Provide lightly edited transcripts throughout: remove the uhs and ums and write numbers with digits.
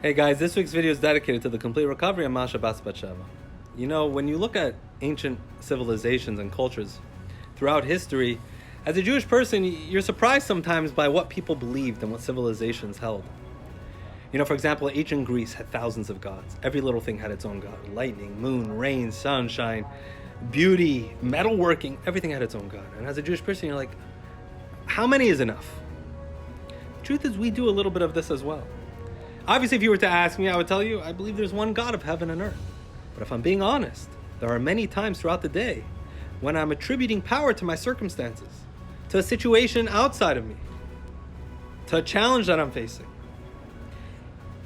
Hey guys, this week's video is dedicated to the complete recovery of Masha Bas Batsheva. You know, when you look at ancient civilizations and cultures throughout history, as a Jewish person, you're surprised sometimes by what people believed and what civilizations held. You know, for example, ancient Greece had thousands of gods. Every little thing had its own god. Lightning, moon, rain, sunshine, beauty, metalworking, everything had its own god. And as a Jewish person, you're like, how many is enough? The truth is, we do a little bit of this as well. Obviously, if you were to ask me, I would tell you, I believe there's one God of heaven and earth. But if I'm being honest, there are many times throughout the day when I'm attributing power to my circumstances, to a situation outside of me, to a challenge that I'm facing.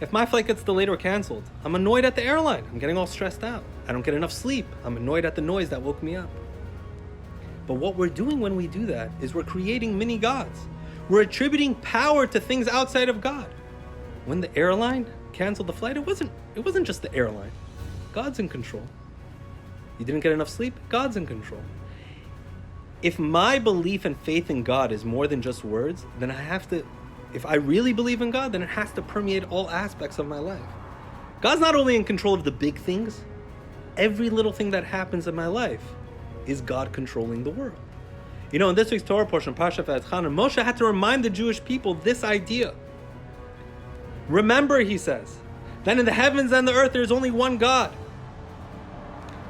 If my flight gets delayed or canceled, I'm annoyed at the airline. I'm getting all stressed out. I don't get enough sleep. I'm annoyed at the noise that woke me up. But what we're doing when we do that is we're creating mini gods. We're attributing power to things outside of God. When the airline canceled the flight, it wasn't just the airline. God's in control. You didn't get enough sleep? God's in control. If my belief and faith in God is more than just words, then if I really believe in God, then it has to permeate all aspects of my life. God's not only in control of the big things, every little thing that happens in my life is God controlling the world. You know, in this week's Torah portion, Parshat Vaeschanan, Moshe had to remind the Jewish people this idea. Remember, he says, that in the heavens and the earth there is only one God.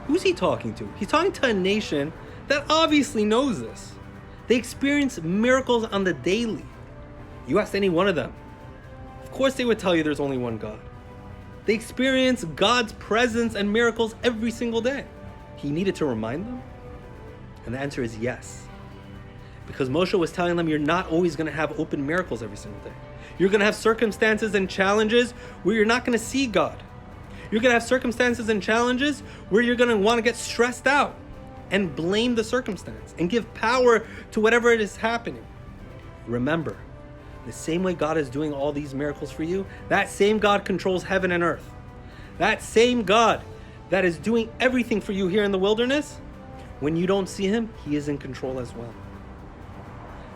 Who's he talking to? He's talking to a nation that obviously knows this. They experience miracles on the daily. You ask any one of them, of course they would tell you there's only one God. They experience God's presence and miracles every single day. He needed to remind them? And the answer is yes. Because Moshe was telling them you're not always going to have open miracles every single day. You're going to have circumstances and challenges where you're not going to see God. You're going to have circumstances and challenges where you're going to want to get stressed out and blame the circumstance and give power to whatever it is happening. Remember, the same way God is doing all these miracles for you, that same God controls heaven and earth. That same God that is doing everything for you here in the wilderness, when you don't see him, he is in control as well.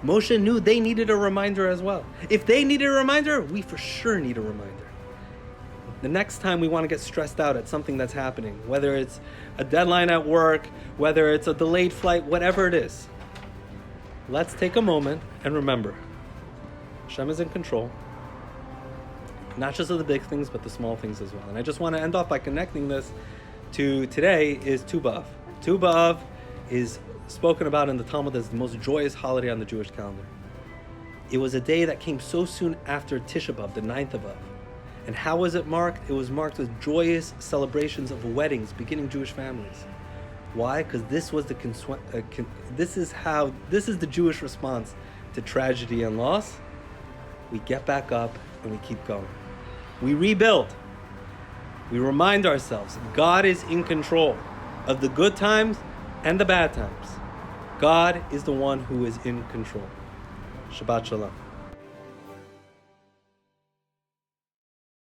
Moshe knew they needed a reminder as well. If they needed a reminder, we for sure need a reminder. The next time we want to get stressed out at something that's happening, whether it's a deadline at work, whether it's a delayed flight, whatever it is, let's take a moment and remember, Hashem is in control, not just of the big things, but the small things as well. And I just want to end off by connecting this to today is Tu B'Av. Tu B'Av is spoken about in the Talmud as the most joyous holiday on the Jewish calendar. It was a day that came so soon after Tisha B'Av, the 9th of Av. And how was it marked? It was marked with joyous celebrations of weddings beginning Jewish families. Why? Because this was this is the Jewish response to tragedy and loss. We get back up and we keep going. We rebuild. We remind ourselves God is in control of the good times and the bad times. God is the one who is in control. Shabbat Shalom.